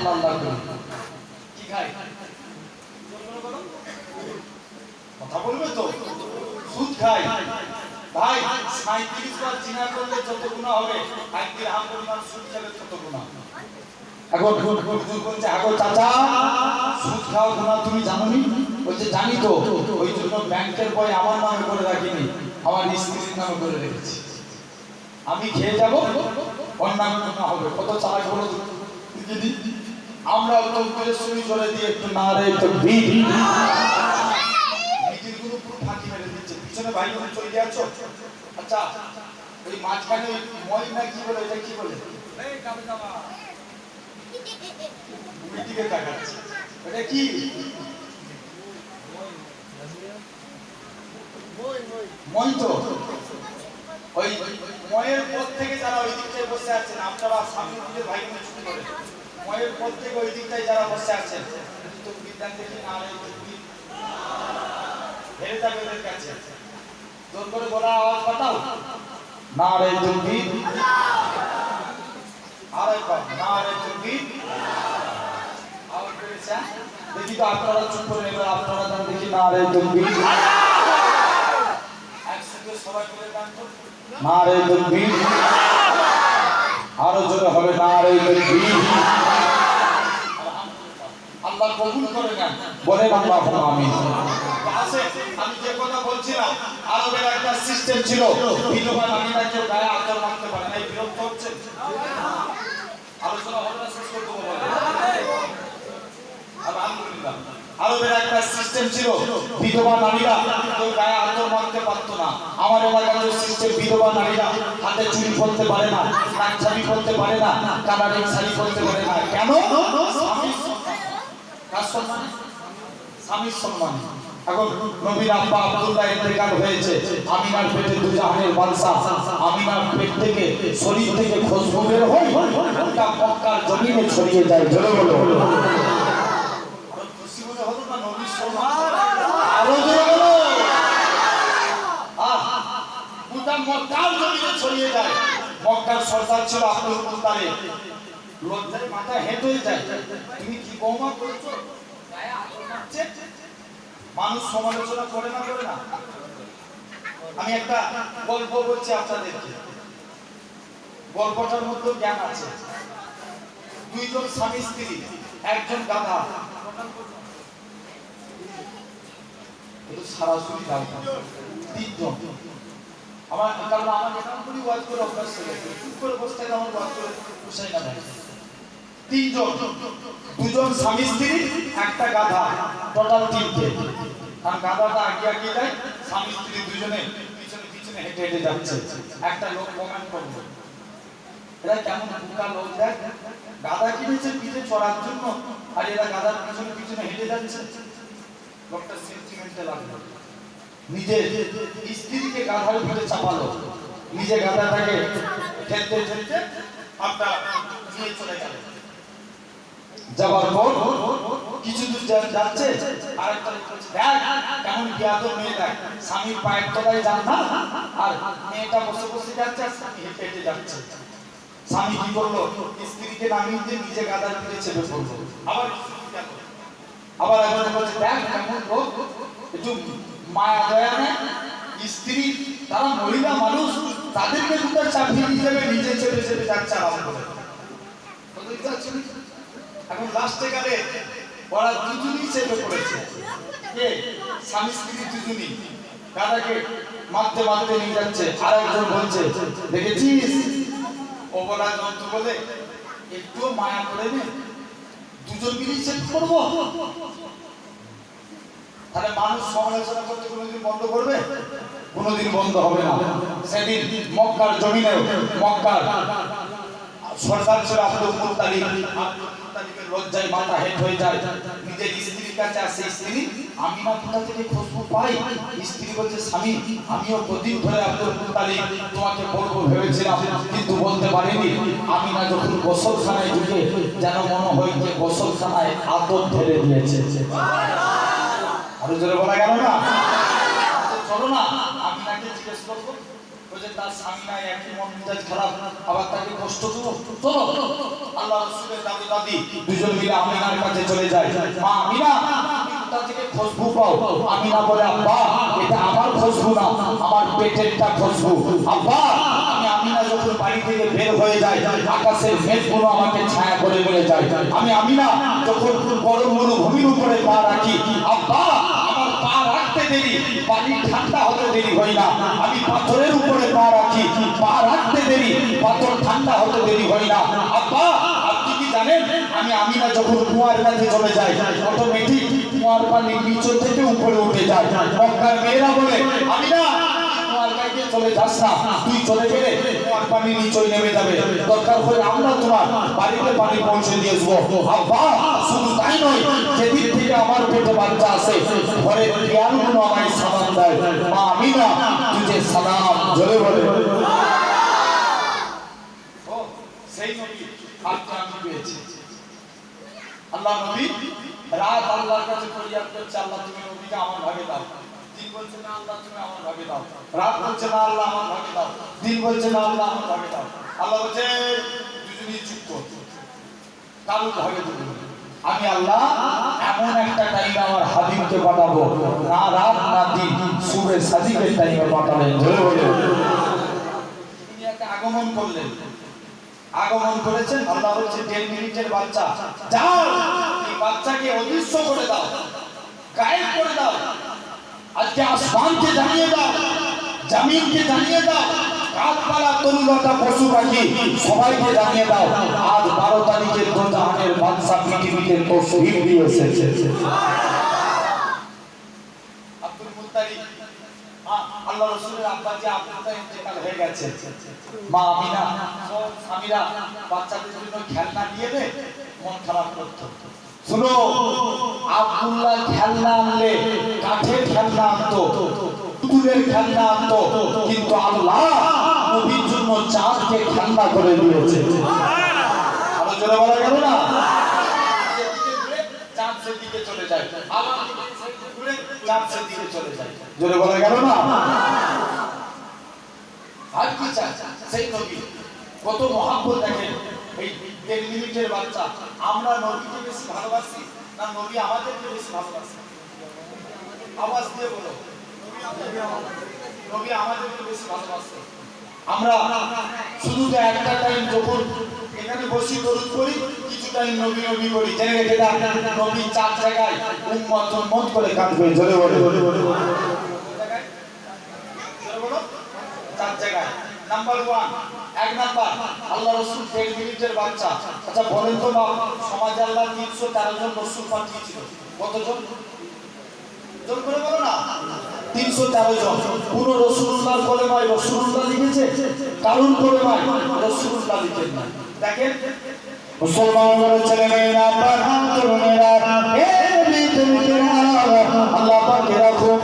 আল্লাহ আল্লাহ করি। কি খাই? কথা বলবে তো? সুদ খাই। ভাই 37 বার জিনা করলে যত গুনাহ হবে, এক দিরহাম পরিমাণ সুদ খেলে তত গুনাহ। এখন বলছে আগো চাচা সুদ খাওয়া গুনাহ তুমি জানোনি? বলছে জানি তো, ওই জন্য ব্যাংকের বই আমার নামে করে রাখিনি, আমার স্ত্রীর নামে করে রেখেছি। আমি খেয়ে যাব, অন্যান্য গুনাহ হবে। কত চালাক বলো যদি আমরা তকবীরের সুরি জোরে দিয়ে একটু নারে তাকবীর, নিজের গুলো পুরো ফাঁকি মেরে দিচ্ছে। পিছনে ভাই বোন চলে যাচ্ছো, আচ্ছা ওই মাঝখানে মই না কি বলে, এটা কি বলে? এই কাবে যাবা মিটিকে তাকাচ্ছে, এটা কি? মই তো ওই ময়ের পথ থেকে যারা ওই দিকটায় বসে আছেন, আপনারা সামনে দিকে ভাই বোন ছুটি করে ময়ের পথ থেকে ওই দিকটায় যারা বসে আছেন, তো বিদ্যান দেখি না হেরে যাবে ওদের কাছে। জোর করে বলা আওয়াজ পাঠাও, নারে তাকবীর, আরেকবার নারে তাকবীর। আওয়াজ করেছে দেখি তো, আপনারা চুপ করে নেবেন, আপনারা দান দেখি নারে তাকবীর। একসাথে সবাই করে গান তো, নারে তাকবীর। আরো জোরে হবে নারে তাকবীর। আল্লাহ কবুল করে নেন, বলেন আল্লাহুম্মা আমিন। আমি যে কথা বলছিলাম, আরবের একটা সিস্টেম ছিল, বিধবা নারীরা কেউ গায়ে আঁচল মারতে পারে না। এই বিরক্ত হচ্ছে, আলোচনা হবে না, শেষ করে দেবো বলে। আলহামদুলিল্লাহ, আরবের একটা সিস্টেম ছিল, বিধবা নারীরা কেউ গায়ে আঁচল মারতে পারতো না। আমার এলাকার সিস্টেম, বিধবা নারীরা হাতে চুড়ি পরতে পারে না, নাক ছাবি পরতে পারে না, কালারিং শাড়ি পরতে পারে না। কেন? স্বামীর সম্মান। এখন নবীর আব্বা আব্দুল্লাহ ইন্তেকাল হয়েছে, আমিনার পেটে দুজাহানের বাদশা, আমিনার পেট থেকে শরীর থেকে খুশবু বের হয়, গোটা মক্কার জমিনে ছড়িয়ে যায়। জোরে বলো, খুশি মনে হলো না নবীর সম্মান? আরো জোরে বলো, গোটা মক্কার জমিনে ছড়িয়ে যায়। মক্কার সরদার ছিল আব্দুল মুত্তালিব, লজ্জায় মাথা হেঁট হয়ে যায়। তুমি কি বৌমা করেছো, গায়ে আঁচল মারছে? মানুষ সমালোচনা করে না, করে না? আমি একটা গল্প বলছি আপনাদেরকে, গল্পটার মধ্যে জ্ঞান আছে। দুইজন স্বামী স্ত্রী, একজন গাধা, সরাসরি গাধা, তিনজন। আমার কারণ আমার এখানে করি ওয়াজ করে অভ্যাস ছিল, চুপ করে বসে থাকে, আমার ওয়াজ করে পোষাই না। তিনজন, দুজন স্বামী স্ত্রী, একটা গাধা, টোটাল তিনটে। কারণ গাধাটা আগে আগে যায়, স্বামী স্ত্রী দুজনে পিছনে পিছনে হেঁটে হেঁটে যাচ্ছে। একটা লোক কমেন্ট করলো, এরা কেমন বোকা লোক, দেখ গাধা কিনেছে পিঠে চড়ার জন্য, আর এরা গাধার পিছনে পিছনে হেঁটে যাচ্ছে। লোকটা সেন্টিমেন্টে লাগলো, নিজের স্ত্রীকে গাধার উপরে চাপালো, নিজে গাধাটাকে ঠেলতে ঠেলতে আপনার নিয়ে চলে গেল। যাবার পর কিছু দূর যাচ্ছে, আরেকটা কেমন বিয়াদব মেয়ে, দেখ স্বামীর পায়ের তলায় যান না, আর মেয়েটা বসে বসে যাচ্ছে, আর স্বামী হেঁটে হেঁটে যাচ্ছে। স্বামী কি করলো, স্ত্রীকে নামিয়ে দিয়ে নিজে গাদার পিঠে চেপে পড়লো। আবার একজন বলছে, দেখ কেমন লোক, একটু মায়া দয়া নেই। স্ত্রী তারা মহিলা মানুষ, তাদেরকে দুটো চাকরি হিসেবে নিজে চেপে চেপে যাচ্ছে আরাম করে। এখন লাস্টে গেলে ওরা দুজনই চেপে পড়েছে, কে? স্বামী স্ত্রী দুজনই গাদাকে মারতে মারতে নিয়ে যাচ্ছে। আর একজন বলছে, দেখেছিস ও বলা জন্তু বলে একটু মায়া করে নে, দুজন মিলেই চেপে পড়বো। তাহলে মানুষ সমালোচনা করতে কোনোদিন বন্ধ করবে? কোনোদিন বন্ধ হবে না। সেদিন মক্কার জমিনে, মক্কার সরদার ছিল আব্দুল মুত্তালিব, মুত্তালিবের লজ্জায় মাথা হেঁট হয়ে যায়। নিজের স্ত্রীর কাছে আসে, স্ত্রী আমিনা কোথা থেকে খুশবু পাই? স্ত্রী বলছে, স্বামী আমিও কদিন ধরে আব্দুল মুত্তালিব তোমাকে বলবো ভেবেছিলাম, কিন্তু বলতে পারিনি। আমিনা যখন গোসলখানায় ঢুকে যেন মনে হয় যে গোসলখানায় আদর ঢেলে দিয়েছে। আরো জোরে বলা গেল না? চলো না আমিনাকে জিজ্ঞেস করবো। ওই বলছে তার স্বামী নাই, একই মন মেজাজ খারাপ, আবার তাকে কষ্ট দেবো? চলো আল্লাহ রাসূলের দাদু দাদি দুজন মিলে আমিনার কাছে চলে যায়। মা আমিনা, কোথা থেকে খুশবু পাও? আমিনা বলে, আব্বা এটা আমার খুশবু না, আমার পেটেরটা খুশবু। আব্বা, আমি আমিনা যখন বাড়ি থেকে বের হয়ে যায়, আকাশের মেঘগুলো আমাকে ছায়া করে নিয়ে যায়। আমি আমিনা যখন বড় মরুভূমির উপরে পা রাখি, আব্বা আমার পা রাখতে দেরি, পানি ঠান্ডা হতে দেরি হয় না। আমি পাথরের উপরে পা রাখি, পা রাখতে দেরি, পাথর ঠান্ডা হতে দেরি হয় না। আব্বা আপনি কি জানেন, আমি আমিনা যখন কুয়ার কাছে চলে যাই, অটোমেটিক কুয়ার পানি নিচে থেকে উপরে উঠে যায়। মক্কার মেয়েরা বলে, আমিনা কুয়ার কাছে চলে যাস না, তুই চলে গেলে কুয়ার পানি নিচে নেমে যাবে, দরকার হলে আমরা তোমার বাড়িতে পানি পৌঁছে দিয়ে আসবো। আব্বা শুধু তাই নয়, যেদিন থেকে আমার পেটে বাচ্চা আছে, ঘরের দেয়ালগুলো আমায় সালাম দেয়। মা আমিনা তুঝে সালাম, জোরে বলে। ও সেই নবী আপনি আমি পেয়েছি। আল্লাহ নবী রাত আল্লাহর কাছে ফরিয়াদ করছে, আল্লাহ তুমি নবীকে আমার ভাগে দাও। দিন বলছে না আল্লাহ তুমি আমার ভাগে দাও, রাত বলছে না আল্লাহ আমার ভাগে দাও, দিন বলছে না আল্লাহ আমার ভাগে দাও। আল্লাহ বলছে দুজনেই চুপ কর, কারোর ভাগে দেবে না। আমি আল্লাহ এমন একটা টাইম আমার হাবিবকে পাঠাবো, না রাত না দিন, সুরে সাদিকের টাইমে পাঠাবেন। দুনিয়াতে আগমন করলেন, আগমন করেছেন, আল্লাহ বলছে 1.5 মিনিটের বাচ্চা, যাও এই বাচ্চাকে অদৃশ্য করে দাও, গায়েব করে দাও। আজকে আসমানকে জানিয়ে দাও, জমিনকে জানিয়ে দাও, গাছপালা তরুলতা পশু পাখি সবাইকে জানিয়ে দাও, আজ 12 তারিখের দোজাহানের বাদশা পৃথিবীতে তশরীফ দিয়ে এসেছে। আব্দুল মুত্তালিব, আল্লাহ রাসূলের আব্বা যে আব্দুল্লাহ ইন্তেকাল হয়ে গেছে, মা আমিনা সব স্বামীরা বাচ্চাদের জন্য খেলনা দিয়ে দে, মন খারাপ করতো। শুনো, আব্দুল্লাহ খেলনা আনলে কাঠের খেলনা আনতো, পুতুলের খেলনা আনতো, কিন্তু আল্লাহ নবীর জন্য চাঁদকে খেলনা করে দিয়েছে। আরো জোরে বলা গেল না? চাঁদ সেদিকে চলে যায়, আবার ঘুরে চাঁদ সেদিকে চলে যায়, জোরে বলা গেল না? আর কি চাই সেই নবী, কত মহব্বত দেখেন। এই 1.5 মিনিটের বাচ্চা, আমরা নবীকে বেশি ভালোবাসি না নবী আমাদেরকে বেশি ভালোবাসে? আওয়াজ দিয়ে বলো, নবী আমাদেরকে বেশি ভালোবাসে। আমরা শুধু একটা টাইম যখন এখানে বসি দরুদ করি, কিছু টাইম নবী নবী করি, জেনে রেখে দাও নবী 4 জায়গায় উম্মত উম্মত করে কাঁদবে। জোরে বলে, জোরে বলো 4 জায়গায়। নাম্বার 1, 1 নাম্বার আল্লাহ রাসূল 1.5 মিনিটের বাচ্চা। আচ্ছা বলেন তো বাপ, সমাজে আল্লাহ 313 জন রাসূল পাঠিয়েছিল, কতজন জন করে বলো না? 313 জন। কোন রাসূলুল্লাহর কলেমায় রাসূলুল্লাহ লিখেছে? কারণ কলেমায় রাসূলুল্লাহ লিখেন না। দেখেন মুসলমানদের ছেলেমেয়েরা, তরুণেরা, আল্লাহ পাকের রাসূল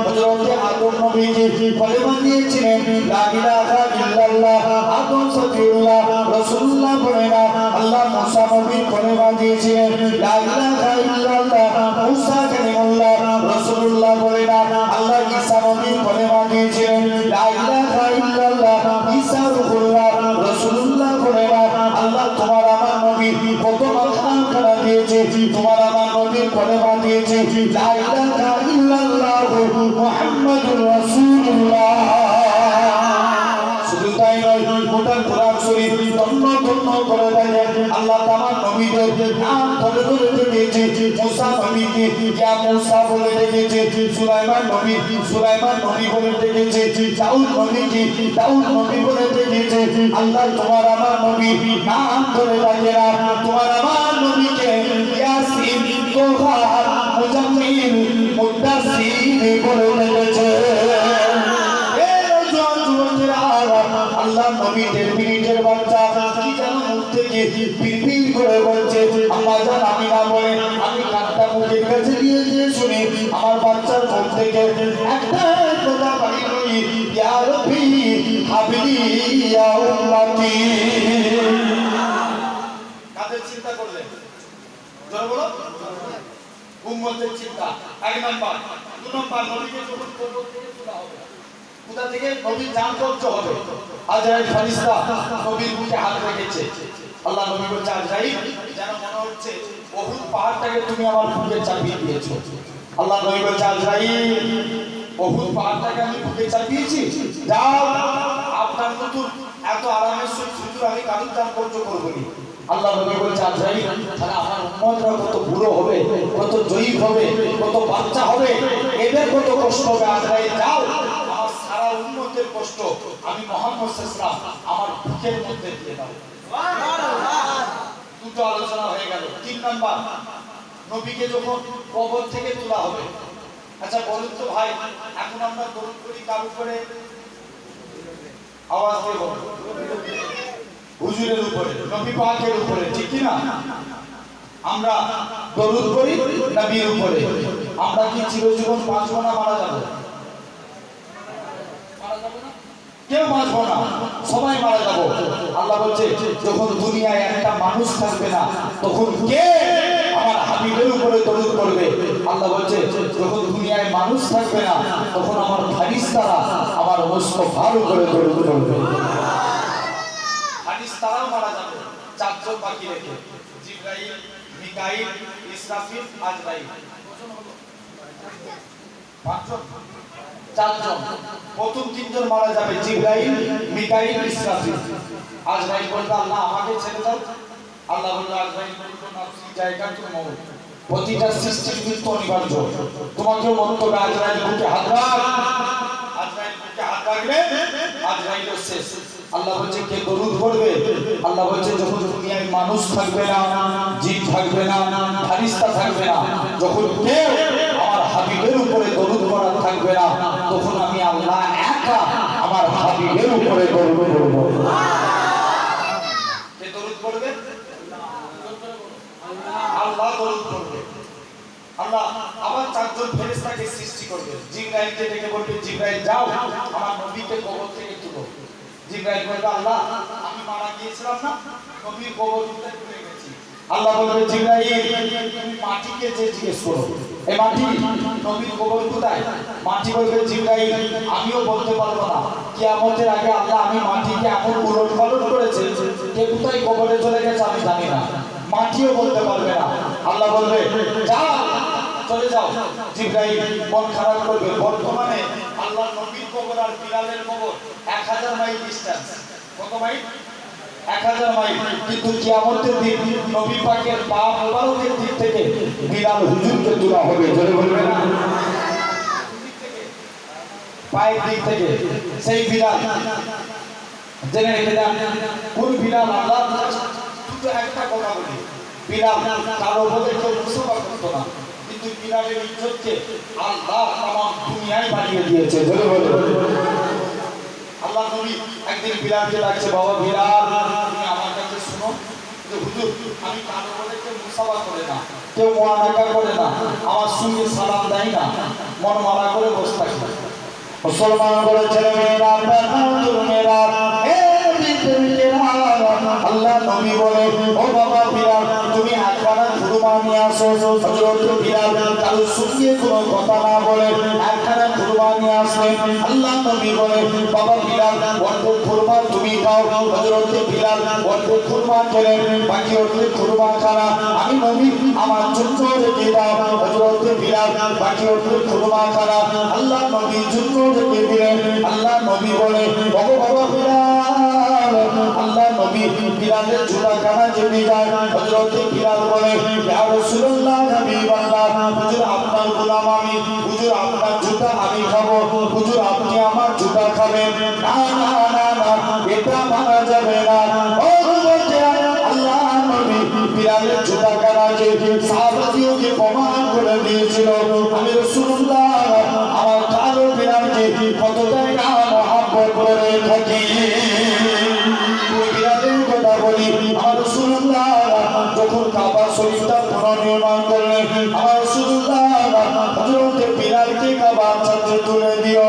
হযরত আদম নবীজি কলেমা দিয়েছিলেন, লা ইলাহা ইল্লাল্লাহ, আদম সফিউল্লাহ রাসূলুল্লাহ বলেন। আল্লাহ মুসা নবী কলেমা দিয়েছিলেন, লা ইলাহা ইল্লাল্লাহ, মুসা কালিমুল্লাহ রাসূলুল্লাহ বলেন। আল্লাহ ঈসা নবী কলেমা দিয়েছিলেন, লা ইলাহা ইল্লাল্লাহ, ঈসা রূহুল্লাহ রাসূলুল্লাহ বলেন। আল্লাহ তোমার আমার নবী কত মাকাম করা দিয়েছে, তোমার আমার নবী কলেমা দিয়েছে, লা ইলাহা ইল্লাল্লাহ মুহাম্মাদুর রাসূলুল্লাহ। শুধু তাই নয়, গোটা কোরআন শরীফ ধন্য ধন্য করে দেয়। আল্লাহ তাআলা নবীদের নাম ধরে ধরে ডেকেছে। মুসা নবীকে ইয়া মুসা বলে ডেকেছে, সুলাইমান নবী সুলাইমান নবী বলে ডেকেছে, দাউদ নবীকে দাউদ নবী বলে ডেকেছে। আল্লাহ তোমার আমার নবী নাম ধরে ডাকে না, তোমার আমার নবীকে ইয়াসিন, তোহা, মুজাম্মিল, মুদ্দাসসির বলে ডেকেছে। আল্লাহ নবী 1.5 মিনিটের বাচ্চা কি যেন মুখ থেকে পিরপির করে বলছে, আম্মা জান আমিনা বলে, আমি কাঁদটা মুখের কাছে দিয়ে দিয়ে শুনি, আমার বাচ্চার মুখ থেকে একটা কথা বাইর হই, ইয়া রাব্বি হাবলি ইয়া উম্মতি। কাদের চিন্তা করলে? জোরে বলো, উম্মতের চিন্তা। 1 নাম্বার। 2 নাম্বার, নবীকে যখন কবর থেকে তোলা হবে, কোথা থেকে নবীর জান কবজ হবে। আজরাইল ফেরেশতা নবীর বুকে হাত রেখেছে। আল্লাহ নবী বলছে আজরাইল যেন মনে হচ্ছে উহুদ পাহাড়টাকে তুমি আমার বুকে চাপিয়ে দিয়েছো। আল্লাহ নবী বলছে আজরাইল উহুদ পাহাড়টাকে আমি বুকে চাপিয়েছি, যাও আপনার নতুন এত আরামের সহিত হুজুর আমি কারুর জান কবজ করব না। আল্লাহ নবী বলছে আজরাইল তাহলে আমার উম্মতরা কত বুড়ো হবে, কত জয়ীফ হবে, কত বাচ্চা হবে, এদের কত কষ্ট হবে। আজরাইল যাও আমার সারা উম্মতের কষ্ট আমি মুহাম্মদ সাল্লাল্লাহু আলাইহি ওয়াসাল্লাম আমার বুকের মধ্যে দিয়ে দাও। দুটো আলোচনা হয়ে গেল। তিন নাম্বার, নবীকে যখন কবর থেকে তোলা হবে। আচ্ছা বলুন তো ভাই, এখন আমরা দরুদ করি কার উপরে? আওয়াজ দিয়ে বলুন। হুজুরের উপরে, নবী পাকের উপরে, ঠিক কি না? আমরা দরুদ করি নবীর উপরে। আমরা কি চিরজীবন বাঁচবো না মারা যাবো? কেউ বাঁচবো না, সবাই মারা যাবো। আল্লাহ বলছে যখন দুনিয়ায় একটা মানুষ থাকবে না তখন কে আমার হাবিবের উপরে দরুদ করবে? আল্লাহ বলছে যখন দুনিয়ায় মানুষ থাকবে না তখন আমার ফেরেশতারা আমার মুস্তাফার উপরে দরুদ করবে। ফেরেশতারাও মারা যাবে, চারজন বাকি রেখে, জিবরাইল, মিকাইল, ইসরাফিল, আজরাইল। পাঁচজন, চারজন। প্রথম তিনজন মারা যাবে, জিবরাইল, মিকাইল, ইসরাফিল। আজরাইল বলবে আল্লাহ আমাকে ছেড়ে দাও। আল্লাহ বলবে আজরাইল বলবে নাফসি জায়গাতুল মউত, প্রতিটা সৃষ্টির মৃত্যু অনিবার্য, তোমাকেও মরতে হবে। আজরাইল বুকে হাত রাখ। আজরাইল বুকে হাত রাখলে আজরাইল শেষ। আল্লাহ বলছে কে দরুদ পড়বে? আল্লাহ বলছে যখন দুনিয়ায় মানুষ থাকবে না, জিন থাকবে না, ফেরেশতা থাকবে না, যখন কেউ আমার হাবিবের উপরে দরুদ পড়া থাকবে না তখন আমি আল্লাহ একা আমার হাবিবের উপরে দরুদ পড়ব। কে দরুদ পড়বে? আল্লাহ দরুদ পড়বে। আল্লাহ আবার চারজন ফেরেশতাকে সৃষ্টি করবে। জিবরাইলকে ডেকে বলবে জিবরাইল যাও আমার নবীকে কবর থেকে তুলো। জিবরাইল বলবে আল্লাহ আমি মারা গিয়েছিলাম না, নবীর কবর তুলতে ভুলে গেছি। আল্লাহ বলবে জিবরাইল তুমি মাটিকে যে জিজ্ঞেস করো এই মাটি নবীর কবর কোথায়? মাটি বলবে জিবরাইল আমিও বলতে পারবো না, কিয়ামতের আগে আল্লাহ আমি মাটিকে এমন উলটপালট করেছে কে কোথায় কবরে চলে গেছে আমি জানি না, মাটিও বলতে পারবে না। আল্লাহ বলবে যাও চলে যাও। জিবরাইল মন খারাপ করবে। বর্তমানে আল্লাহর নবীর কবর আর বিলালের কবর 1000 মাইল ডিসটেন্স। কত মাইল? 1000 মাইল। কিন্তু কিয়ামতের দিন নবী পাকের পা মোবারকের দিক থেকে বিলাল হুজুরকে তোলা হবে। জোরে বলবেন না? পায়ের দিক থেকে সেই বিলাল জেনে রেখে দেন কোন বিলাল। আল্লাহ শুধু একটা কথা বলি, বিলাল কারো বলে কেউ মুসলমান করতো না, কিন্তু বিলালের ইজ্জতকে আল্লাহ তামাম দুনিয়ায় বানিয়ে দিয়েছে। জোরে বলবেন। আল্লাহ নবী একদিন বিলালকে ডাকছে, বাবা বিলাল তুমি আমার কাছে শুনো। হুজুর আমি কারো বলে কেউ মুসাফা করে না, কেউ মুআনাকা করে না, আমার সঙ্গে সালাম দেয় না, মন মারা করে বসে থাকে। মুসলমান বলে ছেলে মেয়েরা মেয়েরা আল্লাহ নবী বলে ও বাবা বিলাল তুমি একখানা খুরমা নিয়ে আসো। হযরত বিলাল কারোর সঙ্গে কোনো কথা না বলে একখানা খুরমা নিয়ে আসলেন। আল্লাহ নবী বলে বাবা বিলাল অর্ধেক খুরমা তুমি খাও। হযরত বিলাল অর্ধেক খুরমা খেলেন, বাকি অর্ধেক খুরমা খানা আমি নবী আমার জন্য রেখে দাও। হযরত বিলাল বাকি অর্ধেক খুরমা খানা আল্লাহ নবীর জন্য রেখে দিলেন। আল্লাহ নবী বলে বাবা বিলাল আল্লাহ নবী বিলালের জুতা খানা চলে যায়। হযরত বিলাল বলে ইয়া রাসূলুল্লাহ হাবিবাল্লাহ হুজুর আপনার গোলাম আমি, হুজুর আপনার জুতা আমি খাবো, হুজুর আপনি আমার জুতা খাবেন। না না না না এটা মানা যাবে না। ও বলতে আল্লাহ নবী বিলালের জুতা খানাকে সাহাবাদিওকে প্রমাণ করে দিয়েছিল আমি রাসূলুল্লাহ আমার কালো বিলালকে কতটাই না মহব্বত করে থাকি। বলি আমার রাসূলুল্লাহ যখন কাবা শরীফটা পুনর্নির্মাণ করলেন আমার রাসূলুল্লাহ হযরত বিলালকে কাবা ছাদে তুলে দিও।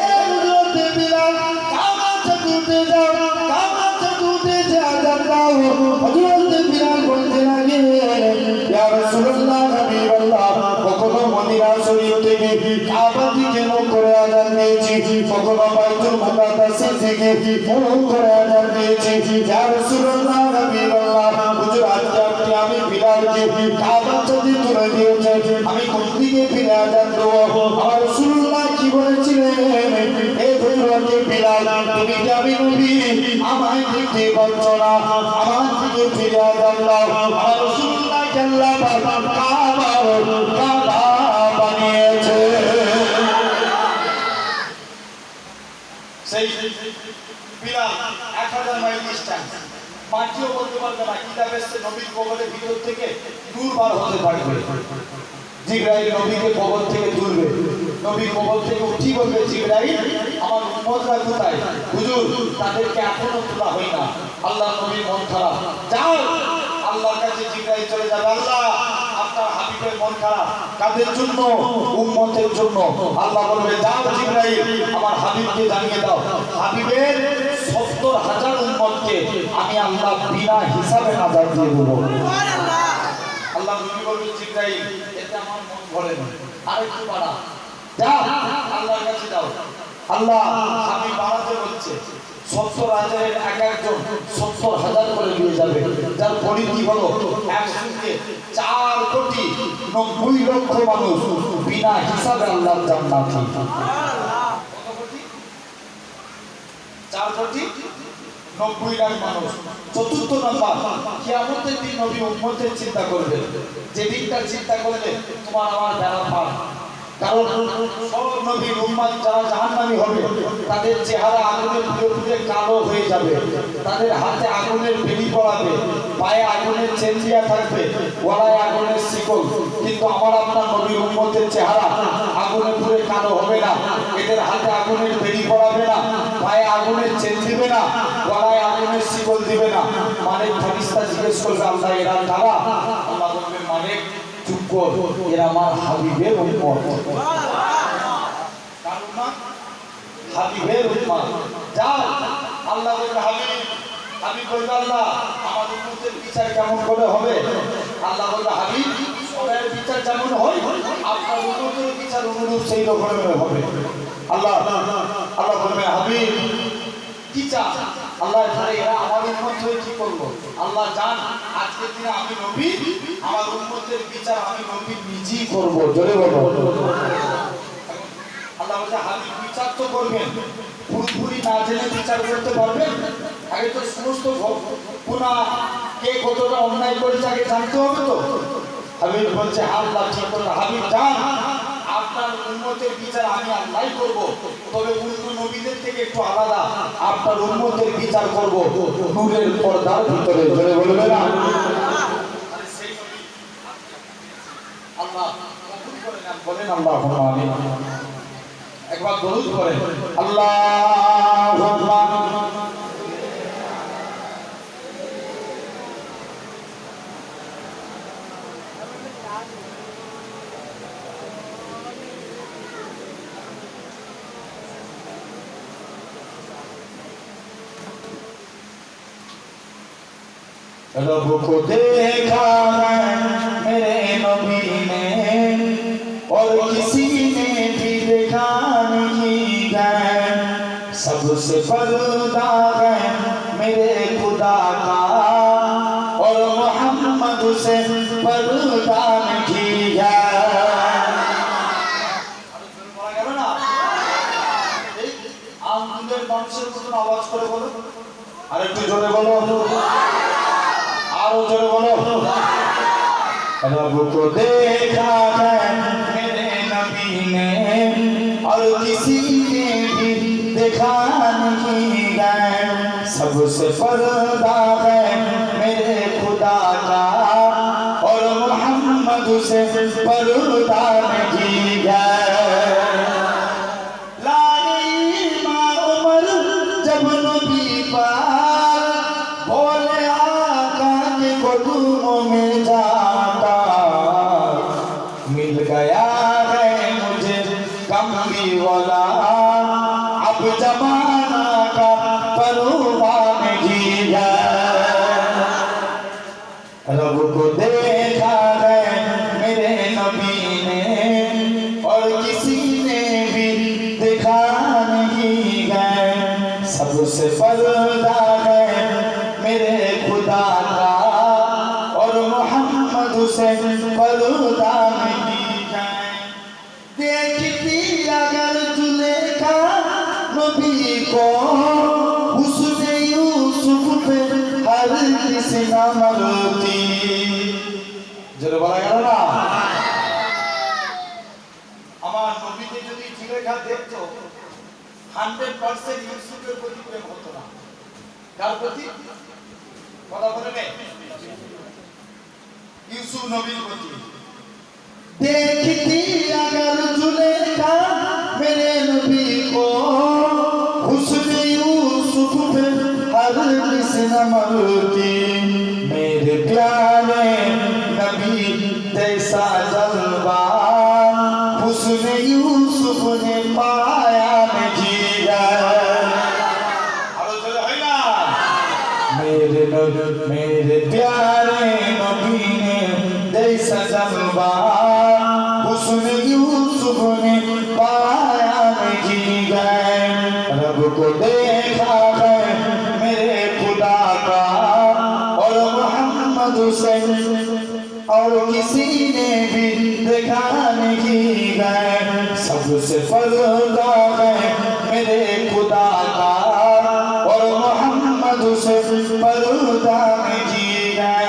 এ হযরত বিলাল কাবা ছাদে যাও, কাবা ছাদে যাও। হযরত বিলাল বলতে লাগে ইয়া রাসূলুল্লাহ হাবিবাল্লাহ কখনো মদিনা শরীফ থেকে কাবা দিকে মুখ করে আযান দিয়েছি, কখনো ফোন করে আজান দিয়েছি, ইয়া রাসূলুল্লাহ হাবিবাল্লাহ, হুজুর আজকে আপনি আমি বিলালকে কাবা থেকে তুলে দিয়েছে, আমি কোন দিকে ফিরে আজান দেবো? আমার রাসূলুল্লাহ কি বলেছিলেন, এ হযরতে বিলাল, তুমি কি আমি নবী আমায় দেখতে পাচ্ছ না, আমার দিকে ফিরে আজান দাও। আমার রাসূলুল্লাহ আল্লাহ পাক কাবা বানিয়েছে। সেই বিলাল 1000 মাইল ডিস্টেন্স, মাটিও বলতে পারবে না, কিতাব এসেছে নবীর কবরের ভিতর থেকে দূর বার হতে পারবে। জিবরাইল নবীকে কবর থেকে তুলবে, নবী কবর থেকে উঠি বলবে, জিবরাইল আমার উম্মতরা কোথায়? হুজুর তাদেরকে এখনো তোলা হয় না। আল্লাহ নবীর মন খারাপ, যাও আল্লাহর কাছে। জিবরাইল চলে যাবে, আল্লাহ আপনার হাবিবের মন খারাপ, কাদের জন্য? উম্মতের জন্য। আল্লাহ বলবে, যাও জিবরাইল আমার হাবিবকে জানিয়ে দাও, হাবিবের 70,000 উম্মতকে আমি আল্লাহ বিনা হিসাবে নাজাত দিয়ে দেবো। আল্লাহ নবী বলবে, জিবরাইল এতে আমার মন ভরে না, আরেকটু বাড়া, যাও আল্লাহর কাছে যাও। আল্লাহ হাবিব বাড়াতে বলছে, 70,000 এক একজন 70,000 করে দিয়ে যাবে, যার পরিধি হলো একসঙ্গে 4,90,00,000 মানুষ বিনা হিসাবে আল্লাহর জান্নাতি। 4,90,00,000 মানুষ। চতুর্থ নাম্বার, কিয়ামতের দিন নবী উম্মতের চিন্তা করবে, যে দিনটা চিন্তা করলে তোমার আমার বেড়া পার। কারণ সব নবীর উম্মত যারা জাহান্নামী হবে, তাদের চেহারা আগুনের পুড়ে পুড়ে কালো হয়ে যাবে, তাদের হাতে আগুনের বেড়ি পড়াবে, পায়ে আগুনের চেঞ্জিয়া থাকবে, গলায় আগুনের শিকল। কিন্তু আমার আপনার নবীর উম্মতের চেহারা আগুনে পুড়ে কালো হবে না, এদের হাতে আগুনের বেড়ি পড়াবে না, পায়ে আগুনের চেন দিবে না, গলায় আগুনের শিকল দিবে না। মালিক ফেরেশতা জিজ্ঞেস করবে, আল্লাহ এরা কারা? আল্লাহ বলবে, মালিক চুপ কর, এরা আমার হাবিবের উম্মত। কার উম্মত? হাবিবের উম্মত। যাও আল্লাহ বলবে, হাবিব বলবে, আল্লাহ আমার উম্মতের বিচার কেমন করে হবে? আল্লাহ বলবে, হাবিব সবার বিচার যেমন হয় আপনার উম্মতের বিচার অনুরূপ সেই রকমের হবে। আল্লাহ বলবে, হাবিব কি চান? আল্লাহ এরা আমার উম্মত হয়ে কি করবো? আল্লাহ জান আজকের দিনে আমি নবী, আমার উম্মতের বিচার আমি নবী নিজেই করবো। জোরে বলো। আল্লাহ বলছে, হাবিব বিচার তো করবেন, পুরোপুরি না জেনে বিচার করতে পারবেন? আগে তো সমস্ত গুনাহ কে কতটা অন্যায় করেছে আগে জানতে হবে তো। হাবিব বলছে, আল্লাহ ঠিক করে, হাবিব জান আপনার উম্মতের বিচার আমি আল্লাহই করব, তবে অন্য নবীদের থেকে একটু আলাদা, আপনার উম্মতের বিচার করব নূরের পর্দার ভিতরে। জোরে বলবে না? সেই নবী আল্লাহ কবুল করে নেন, বলেন আল্লাহুম্মা আমিন। একবার দরুদ করেন, আল্লাহু আকবার। रब को देखा है मेरे नबी ने और किसी ने भी देखा नहीं है, सबसे पर्दा है मेरे खुदा का और मोहम्मद से पर्दा नहीं है। মানুষের মতন আওয়াজ করে বলো, আরেকটু জোরে বলো, আরো জোরে বলো। रब को देखा है मेरे नबी ने और किसी ने भी देखा नहीं है, सबसे पर्दा है मेरे खुदा का और मोहम्मद से पर्दा नहीं है। में जाता मिल गया है मुझे कमली वाला, अब जमाना का परवाह नहीं है। रब को देखा है मेरे नबी ने और किसी ने भी देखा नहीं है, सबसे सबसे पर्दा है मेरे खुदा का और मोहम्मद से पर्दा नहीं है। देखती अगर जुलेखा नबी को हुस्ने यूसुफ पे हर किसी न मरती। जरा বলা গেল না আমার নবীকে যদি জুলেখা দেখতো 100% ইউসুফের প্রতি প্রেম হতো না। কার প্রতি? কথা বলে নে, ইউসুফ নবীর প্রতি। देखती अगर जुलेखा मेरे नबी को हुस्ने यूसुफ पे हर किसी न मरती। मेरे प्यारे नबी जैसा जलवा हुस्ने यूसुफ ने पाया नहीं है। আরো জোরে হয় না? मेरे प्यारे नबी ने जैसा जलवा हुस्ने यूसुफ ने पाया नहीं है। रब को देखा है मेरे खुदा का और मोहम्मद से और किसी ने भी देखा नहीं है। सबसे पर्दा है मेरे खुदा का और मोहम्मद से पर्दा नहीं है।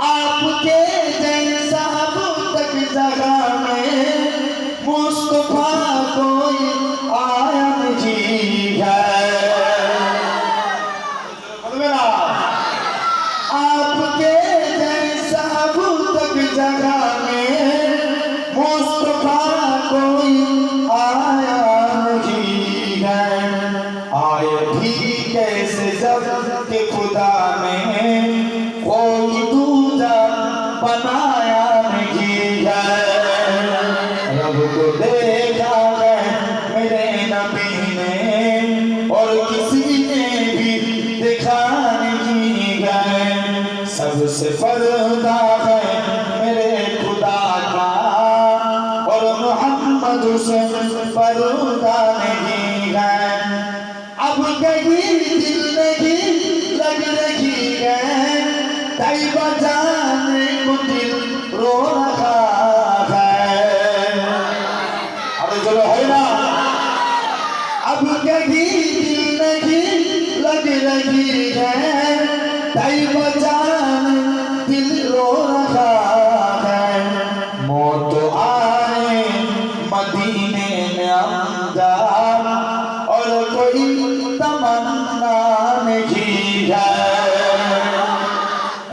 आपके जैसा अब तक जगह में मुस्तफा कोई आया नहीं है। बोलबे ना आपके जैसा अब तक जगह में मुस्तफा कोई आया नहीं है। आए भी कैसे जब के खुदा में कोई दूजा बनाया नहीं है। रब को देखा है मेरे नबी ने और किसी ने भी देखा नहीं है। सबसे पर्दा है मेरे खुदा का और मोहम्मद से पर्दा नहीं है। अब कहीं दिल नहीं लग रही है तैयबा जाने को दिल रो रहा है। अरे चलो है ना अब कहीं दिल नहीं लग रही है तैयबा जाने दिल रो रहा है। मौत आए मदीने में अंजार और कोई तमन्ना नहीं है।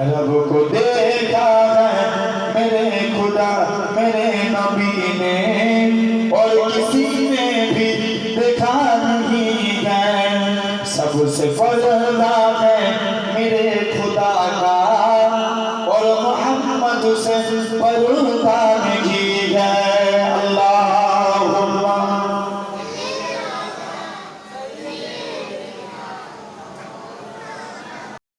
रब को देखा है मेरे खुदा मेरे नबी ने और किसी ने भी देखा नहीं है। सबसे पर्दा है मेरे खुदा का और मोहम्मद से पर्दा